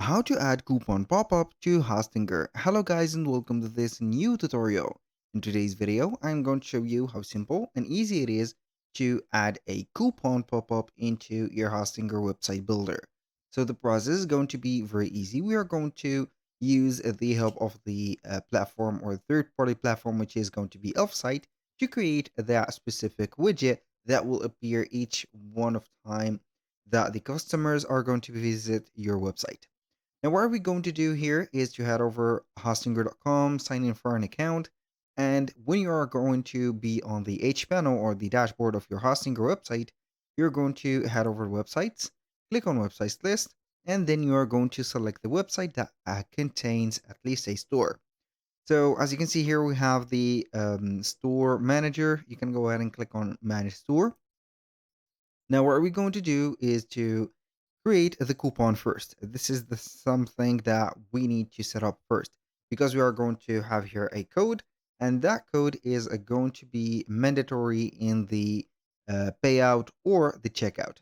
How to add coupon pop-up to Hostinger. Hello guys and welcome to this new tutorial. In today's video, I'm going to show you how simple and easy it is to add a coupon pop-up into your Hostinger website builder. So the process is going to be very easy. We are going to use the help of the platform or third-party platform, which is going to be Elfsite, to create that specific widget that will appear each one of time that the customers are going to visit your website. Now, what are we going to do here is to head over hostinger.com, sign in for an account, and when you are going to be on the H panel or the dashboard of your Hostinger website, you're going to head over to websites, click on websites list, and then you are going to select the website that contains at least a store. So as you can see here, we have the store manager. You can go ahead and click on manage store. Now, what we're going to do is to create the coupon first. This is the something that we need to set up first because we are going to have here a code, and that code is going to be mandatory in the payout or the checkout.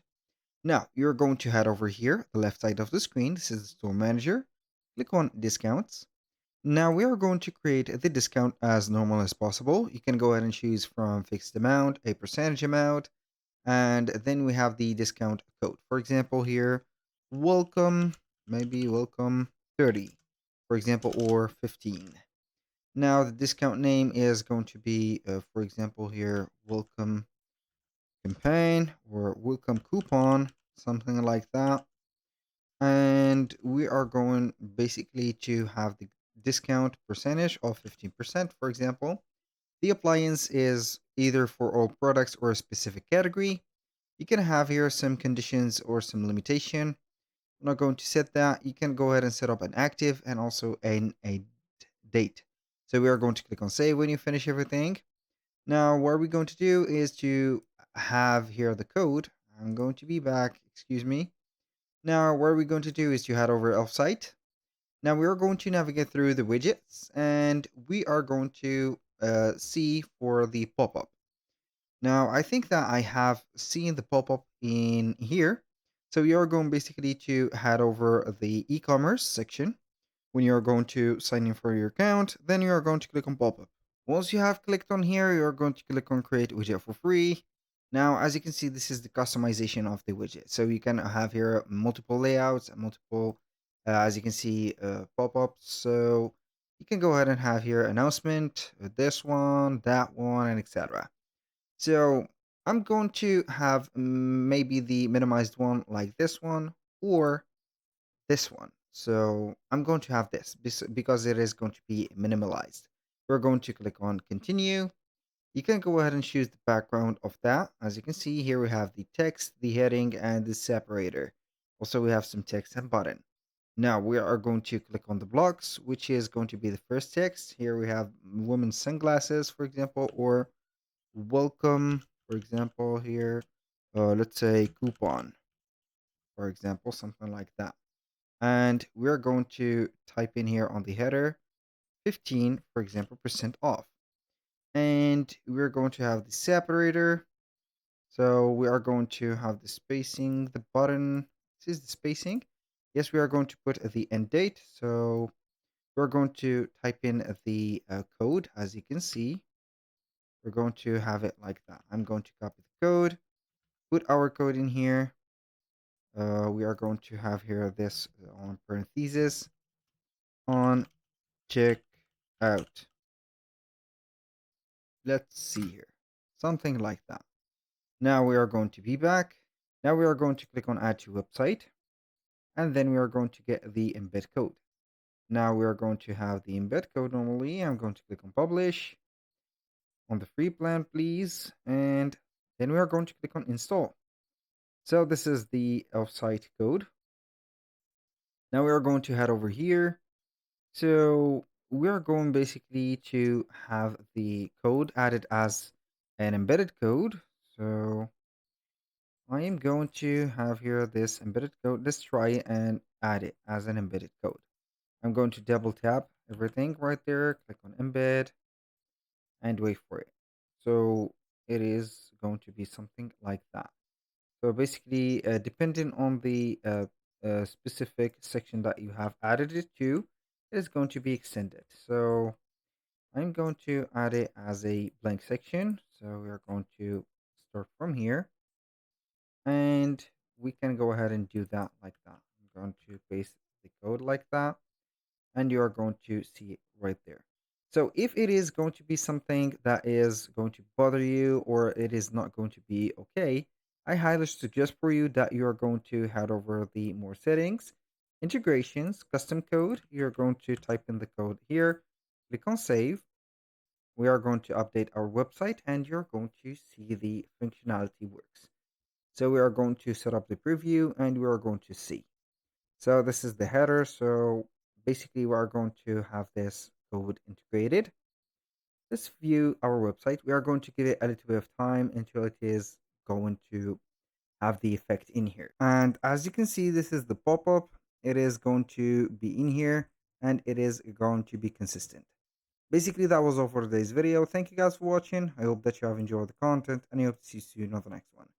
Now, you're going to head over here, the left side of the screen. This is the store manager. Click on discounts. Now we are going to create the discount as normal as possible. You can go ahead and choose from fixed amount, a percentage amount, and then we have the discount code. For example, here, welcome, maybe welcome 30, for example, or 15. Now the discount name is going to be, for example, here, welcome campaign or welcome coupon, something like that. And we are going basically to have the discount percentage of 15%, for example. The appliance is either for all products or a specific category. You can have here some conditions or some limitation. I'm not going to set that. You can go ahead and set up an active and also a date. So we are going to click on save when you finish everything. Now, what we're going to do is to have here the code. I'm going to be back, excuse me. Now, what we're going to do is to head over to Elfsite. Now, we are going to navigate through the widgets and we are going to see for the pop-up. Now, I think that I have seen the pop-up in here. So you're going basically to head over the e-commerce section. When you're going to sign in for your account, then you are going to click on pop-up. Once you have clicked on here, you're going to click on create widget for free. Now, as you can see, this is the customization of the widget. So you can have here multiple layouts and multiple, as you can see, pop-ups. So you can go ahead and have here announcement, this one, that one, and etc. So I'm going to have maybe the minimized one like this one or this one. So I'm going to have this because it is going to be minimalized. We're going to click on continue. You can go ahead and choose the background of that. As you can see here, we have the text, the heading, and the separator. Also, we have some text and button. Now we are going to click on the blocks, which is going to be the first text. Here we have women's sunglasses, for example, or welcome, for example, here, let's say coupon, for example, something like that. And we're going to type in here on the header 15, for example, percent off. And we're going to have the separator. So we are going to have the spacing, the button. This is the spacing. Yes, we are going to put the end date. So we're going to type in the code. As you can see, we're going to have it like that. I'm going to copy the code, put our code in here. We are going to have here this on parentheses on check out. Let's see here. Something like that. Now we are going to be back. Now we are going to click on add to website. And then we are going to get the embed code. Now we are going to have the embed code normally. I'm going to click on publish on the free plan, please. And then we are going to click on install. So this is the Elfsite code. Now we are going to head over here. So we are going basically to have the code added as an embedded code. So I am going to have here this embedded code. Let's try and add it as an embedded code. I'm going to double tap everything right there, click on embed and wait for it. So it is going to be something like that. So basically, depending on the specific section that you have added it to is going to be extended. So I'm going to add it as a blank section. So we are going to start from here and we can go ahead and do that like that. I'm going to paste the code like that and you are going to see it right there. So if it is going to be something that is going to bother you or it is not going to be okay, I highly suggest for you that you are going to head over the more settings, integrations, custom code. You're going to type in the code here, click on save. We are going to update our website and you're going to see the functionality works. So we are going to set up the preview and we are going to see. So this is the header. So basically we are going to have this code integrated. Let's view our website. We are going to give it a little bit of time until it is going to have the effect in here. And as you can see, this is the pop-up. It is going to be in here and it is going to be consistent. Basically, that was all for today's video. Thank you guys for watching. I hope that you have enjoyed the content and I hope to see you soon on the next one.